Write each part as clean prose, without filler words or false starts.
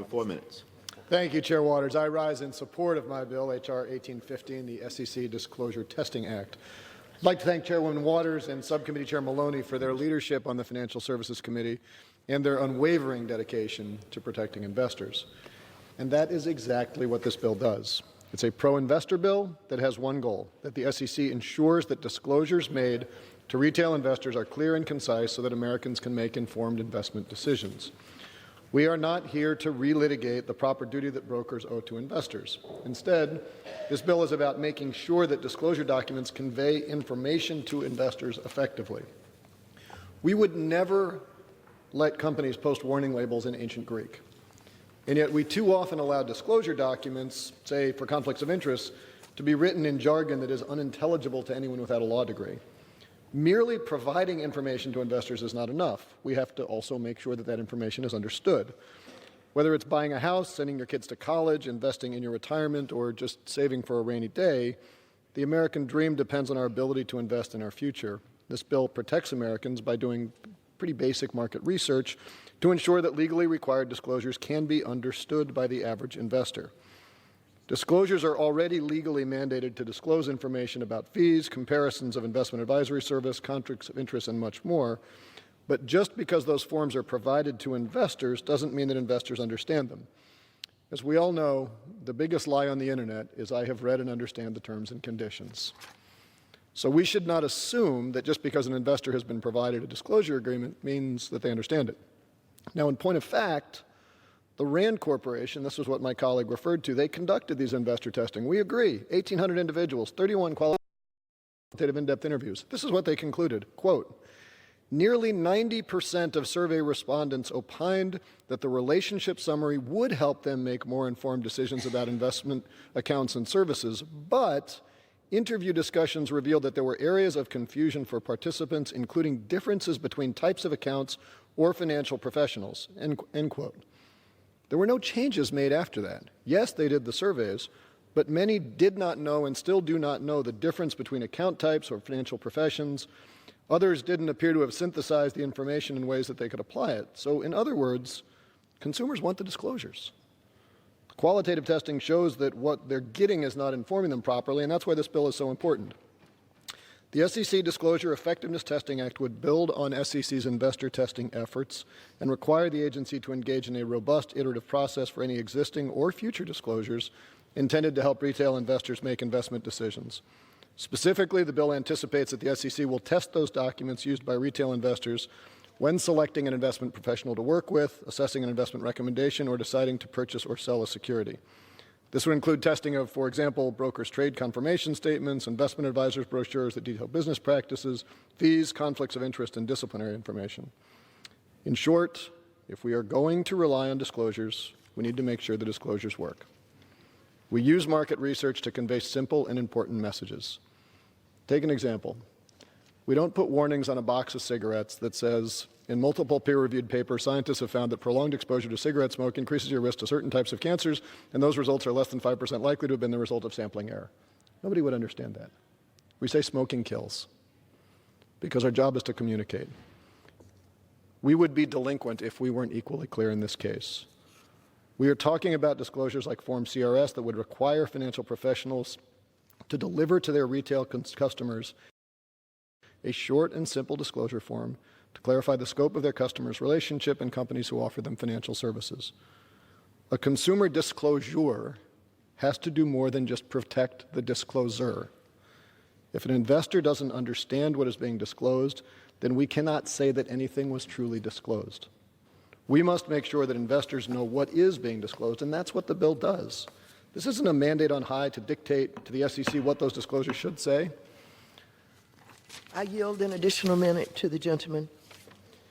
4 minutes. Thank you, Chair Waters. I rise in support of my bill, H.R. 1815, the SEC Disclosure Testing Act. I'd like to thank Chairwoman Waters and Subcommittee Chair Maloney for their leadership on the Financial Services Committee and their unwavering dedication to protecting investors. And that is exactly what this bill does. It's a pro-investor bill that has one goal, that the SEC ensures that disclosures made to retail investors are clear and concise so that Americans can make informed investment decisions. We are not here to relitigate the proper duty that brokers owe to investors. Instead, this bill is about making sure that disclosure documents convey information to investors effectively. We would never let companies post warning labels in ancient Greek. And yet we too often allow disclosure documents, say for conflicts of interest, to be written in jargon that is unintelligible to anyone without a law degree. Merely providing information to investors is not enough. We have to also make sure that that information is understood. Whether it's buying a house, sending your kids to college, investing in your retirement, or just saving for a rainy day, the American dream depends on our ability to invest in our future. This bill protects Americans by doing pretty basic market research to ensure that legally required disclosures can be understood by the average investor. Disclosures are already legally mandated to disclose information about fees, comparisons of investment advisory service, conflicts of interest, and much more. But just because those forms are provided to investors doesn't mean that investors understand them. As we all know, the biggest lie on the internet is I have read and understand the terms and conditions. So we should not assume that just because an investor has been provided a disclosure agreement means that they understand it. Now, in point of fact, the RAND Corporation, this was what my colleague referred to, they conducted these investor testing. We agree, 1,800 individuals, 31 qualitative in-depth interviews. This is what they concluded, quote, nearly 90% of survey respondents opined that the relationship summary would help them make more informed decisions about investment accounts and services, but interview discussions revealed that there were areas of confusion for participants, including differences between types of accounts or financial professionals, end quote. There were no changes made after that. Yes, they did the surveys, but many did not know and still do not know the difference between account types or financial professions. Others didn't appear to have synthesized the information in ways that they could apply it. So in other words, consumers want the disclosures. Qualitative testing shows that what they're getting is not informing them properly, and that's why this bill is so important. The SEC Disclosure Effectiveness Testing Act would build on SEC's investor testing efforts and require the agency to engage in a robust iterative process for any existing or future disclosures intended to help retail investors make investment decisions. Specifically, the bill anticipates that the SEC will test those documents used by retail investors when selecting an investment professional to work with, assessing an investment recommendation, or deciding to purchase or sell a security. This would include testing of, for example, brokers' trade confirmation statements, investment advisors' brochures that detail business practices, fees, conflicts of interest, and disciplinary information. In short, if we are going to rely on disclosures, we need to make sure the disclosures work. We use market research to convey simple and important messages. Take an example. We don't put warnings on a box of cigarettes that says, in multiple peer-reviewed papers, scientists have found that prolonged exposure to cigarette smoke increases your risk to certain types of cancers, and those results are less than 5% likely to have been the result of sampling error. Nobody would understand that. We say smoking kills, because our job is to communicate. We would be delinquent if we weren't equally clear in this case. We are talking about disclosures like Form CRS that would require financial professionals to deliver to their retail customers a short and simple disclosure form to clarify the scope of their customers' relationship and companies who offer them financial services. A consumer disclosure has to do more than just protect the discloser. If an investor doesn't understand what is being disclosed, then we cannot say that anything was truly disclosed. We must make sure that investors know what is being disclosed, and that's what the bill does. This isn't a mandate on high to dictate to the SEC what those disclosures should say. I yield an additional minute to the gentleman.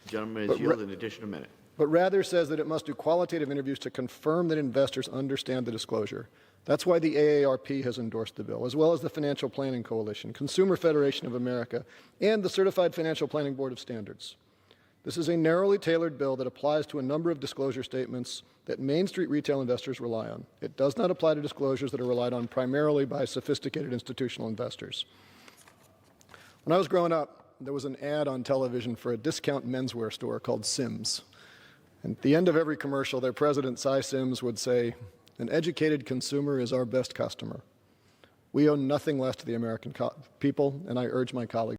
The gentleman is yielded an additional minute. But rather says that it must do qualitative interviews to confirm that investors understand the disclosure. That's why the AARP has endorsed the bill, as well as the Financial Planning Coalition, Consumer Federation of America, and the Certified Financial Planning Board of Standards. This is a narrowly tailored bill that applies to a number of disclosure statements that Main Street retail investors rely on. It does not apply to disclosures that are relied on primarily by sophisticated institutional investors. When I was growing up, there was an ad on television for a discount menswear store called Sims. And at the end of every commercial, their president, Cy Sims, would say, "An educated consumer is our best customer." We owe nothing less to the American people, and I urge my colleagues